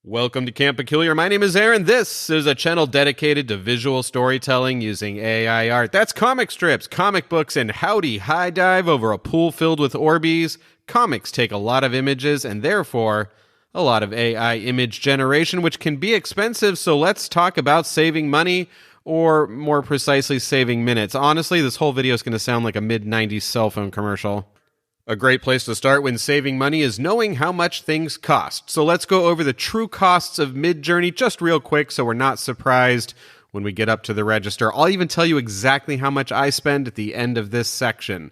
Welcome to Camp Peculiar. My name is Aaron. This is a channel dedicated to visual storytelling using AI art. That's comic strips, comic books, and howdy high dive over a pool filled with Orbeez. Comics take a lot of images and therefore a lot of AI image generation, which can be expensive. So let's talk about saving money, or more precisely, saving minutes. Honestly, this whole video is going to sound like a mid-90s cell phone commercial. A great place to start when saving money is knowing how much things cost. So let's go over the true costs of MidJourney just real quick so we're not surprised when we get up to the register. I'll even tell you exactly how much I spend at the end of this section.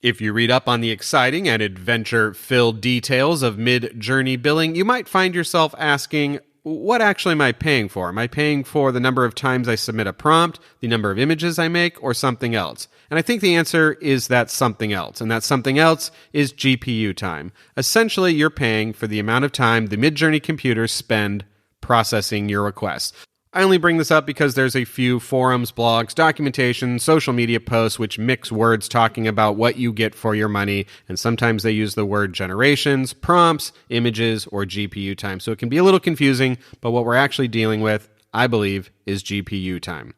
If you read up on the exciting and adventure-filled details of MidJourney billing, you might find yourself asking, what actually am I paying for? Am I paying for the number of times I submit a prompt, the number of images I make, or something else? And I think the answer is that something else, and that something else is GPU time. Essentially, you're paying for the amount of time the MidJourney computers spend processing your requests. I only bring this up because there's a few forums, blogs, documentation, social media posts which mix words talking about what you get for your money, and sometimes they use the word generations, prompts, images, or GPU time. So it can be a little confusing, but what we're actually dealing with, I believe, is GPU time.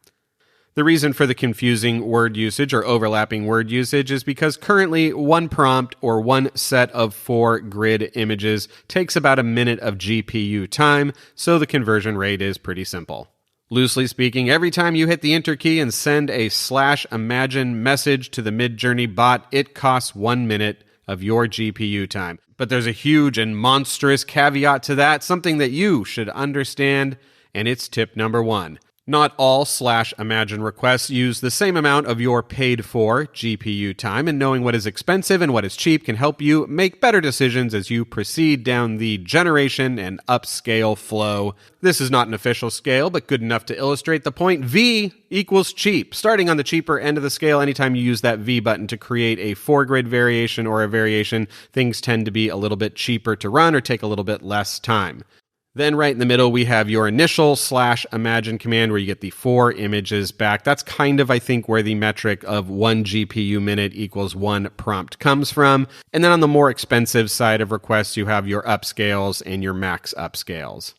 The reason for the confusing word usage or overlapping word usage is because currently one prompt or one set of 4 grid images takes about a minute of GPU time, so the conversion rate is pretty simple. Loosely speaking, every time you hit the enter key and send a /imagine message to the MidJourney bot, it costs 1 minute of your GPU time. But there's a huge and monstrous caveat to that, something that you should understand, and it's tip number 1. Not all /imagine requests use the same amount of your paid-for GPU time, and knowing what is expensive and what is cheap can help you make better decisions as you proceed down the generation and upscale flow. This is not an official scale, but good enough to illustrate the point. V equals cheap. Starting on the cheaper end of the scale, anytime you use that V button to create a 4-grid variation or a variation, things tend to be a little bit cheaper to run or take a little bit less time. Then right in the middle, we have your initial /imagine command where you get the 4 images back. That's kind of, I think, where the metric of 1 GPU minute equals 1 prompt comes from. And then on the more expensive side of requests, you have your upscales and your max upscales.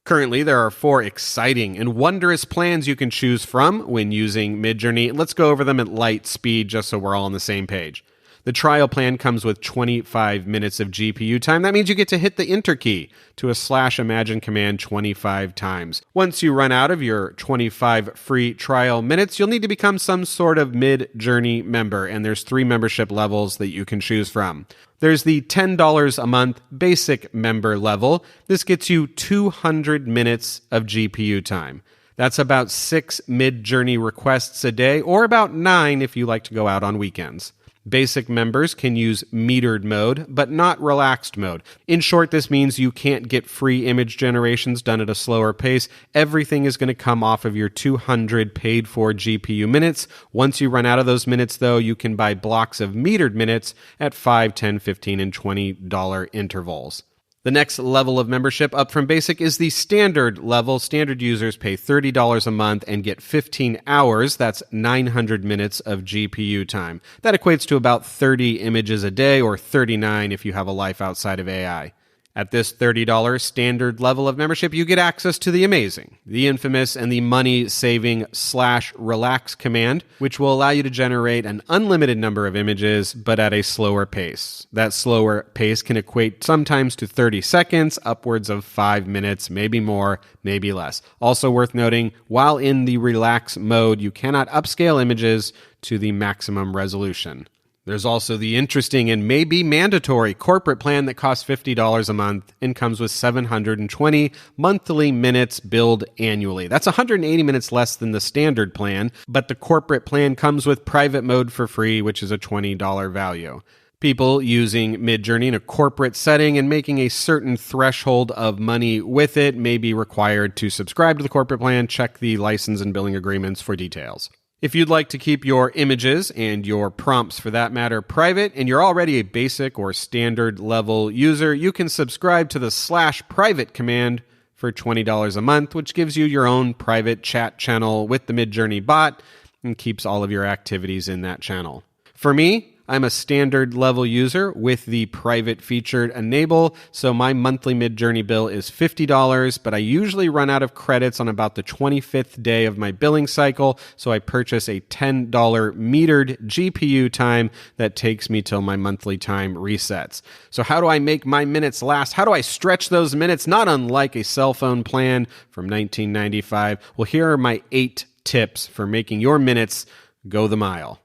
Currently, there are 4 exciting and wondrous plans you can choose from when using MidJourney. Let's go over them at light speed just so we're all on the same page. The trial plan comes with 25 minutes of GPU time. That means you get to hit the enter key to a /imagine command 25 times. Once you run out of your 25 free trial minutes, you'll need to become some sort of MidJourney member, and there's 3 membership levels that you can choose from. There's the $10 a month basic member level. This gets you 200 minutes of GPU time. That's about 6 MidJourney requests a day, or about 9 if you like to go out on weekends. Basic members can use metered mode, but not relaxed mode. In short, this means you can't get free image generations done at a slower pace. Everything is going to come off of your 200 paid-for GPU minutes. Once you run out of those minutes, though, you can buy blocks of metered minutes at $5, $10, $15, and $20 intervals. The next level of membership up from basic is the standard level. Standard users pay $30 a month and get 15 hours. That's 900 minutes of GPU time. That equates to about 30 images a day, or 39 if you have a life outside of AI. At this $30 standard level of membership, you get access to the amazing, the infamous, and the money-saving /relax command, which will allow you to generate an unlimited number of images, but at a slower pace. That slower pace can equate sometimes to 30 seconds, upwards of 5 minutes, maybe more, maybe less. Also worth noting, while in the relax mode, you cannot upscale images to the maximum resolution. There's also the interesting and maybe mandatory corporate plan that costs $50 a month and comes with 720 monthly minutes billed annually. That's 180 minutes less than the standard plan, but the corporate plan comes with private mode for free, which is a $20 value. People using MidJourney in a corporate setting and making a certain threshold of money with it may be required to subscribe to the corporate plan. Check the license and billing agreements for details. If you'd like to keep your images and your prompts for that matter private, and you're already a basic or standard level user, you can subscribe to the /private command for $20 a month, which gives you your own private chat channel with the MidJourney bot and keeps all of your activities in that channel. For me, I'm a standard level user with the private featured enable, so my monthly MidJourney bill is $50, but I usually run out of credits on about the 25th day of my billing cycle, so I purchase a $10 metered GPU time that takes me till my monthly time resets. So how do I make my minutes last? How do I stretch those minutes? Not unlike a cell phone plan from 1995. Well, here are my 8 tips for making your minutes go the mile.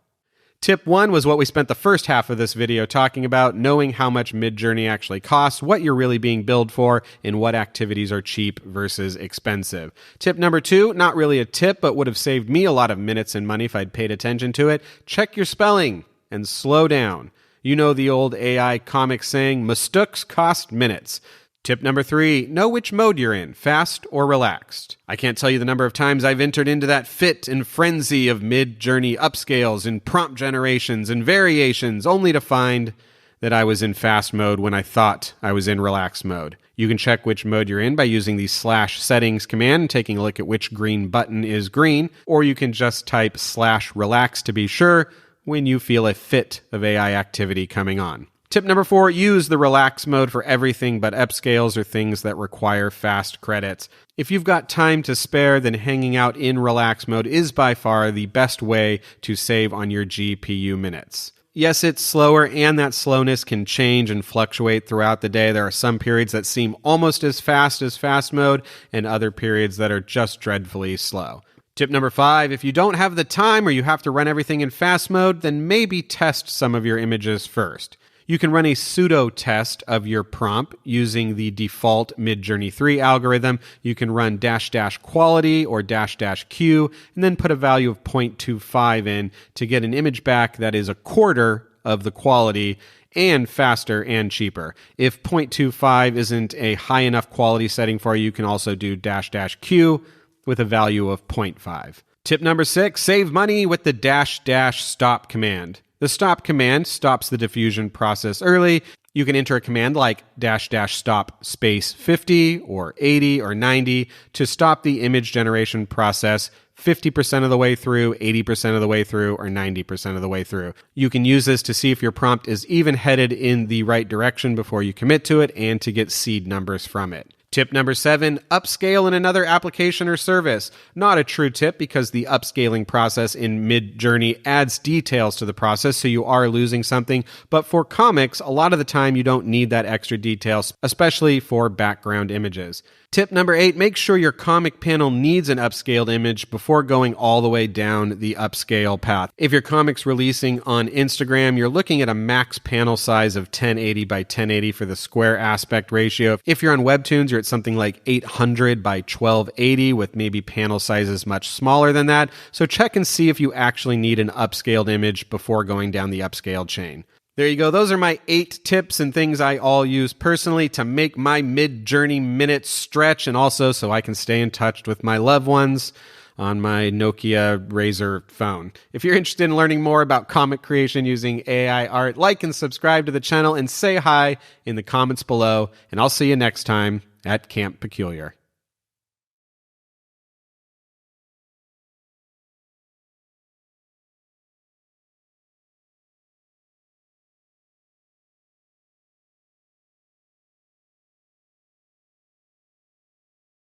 Tip 1 was what we spent the first half of this video talking about, knowing how much MidJourney actually costs, what you're really being billed for, and what activities are cheap versus expensive. Tip number 2, not really a tip, but would have saved me a lot of minutes and money if I'd paid attention to it. Check your spelling and slow down. You know the old AI comic saying, mistakes cost minutes. Tip number 3, know which mode you're in, fast or relaxed. I can't tell you the number of times I've entered into that fit and frenzy of MidJourney upscales and prompt generations and variations, only to find that I was in fast mode when I thought I was in relaxed mode. You can check which mode you're in by using the /settings command and taking a look at which green button is green, or you can just type /relax to be sure when you feel a fit of AI activity coming on. Tip number 4, use the relax mode for everything but upscales or things that require fast credits. If you've got time to spare, then hanging out in relax mode is by far the best way to save on your GPU minutes. Yes, it's slower, and that slowness can change and fluctuate throughout the day. There are some periods that seem almost as fast mode, and other periods that are just dreadfully slow. Tip number 5, if you don't have the time or you have to run everything in fast mode, then maybe test some of your images first. You can run a pseudo test of your prompt using the default MidJourney 3 algorithm. You can run -- quality or -- and then put a value of 0.25 in to get an image back that is a quarter of the quality and faster and cheaper. If 0.25 isn't a high enough quality setting for you, you can also do -- with a value of 0.5. Tip number 6, save money with the -- stop command. The stop command stops the diffusion process early. You can enter a command like -- stop space 50 or 80 or 90 to stop the image generation process 50% of the way through, 80% of the way through, or 90% of the way through. You can use this to see if your prompt is even headed in the right direction before you commit to it and to get seed numbers from it. Tip number 7, upscale in another application or service. Not a true tip because the upscaling process in MidJourney adds details to the process, so you are losing something. But for comics, a lot of the time you don't need that extra detail, especially for background images. Tip number 8, make sure your comic panel needs an upscaled image before going all the way down the upscale path. If your comic's releasing on Instagram, you're looking at a max panel size of 1080 by 1080 for the square aspect ratio. If you're on Webtoons, you're at something like 800 by 1280 with maybe panel sizes much smaller than that. So check and see if you actually need an upscaled image before going down the upscale chain. There you go. Those are my 8 tips and things I all use personally to make my MidJourney minutes stretch, and also so I can stay in touch with my loved ones on my Nokia Razr phone. If you're interested in learning more about comic creation using AI art, like and subscribe to the channel and say hi in the comments below, and I'll see you next time at Camp Peculiar.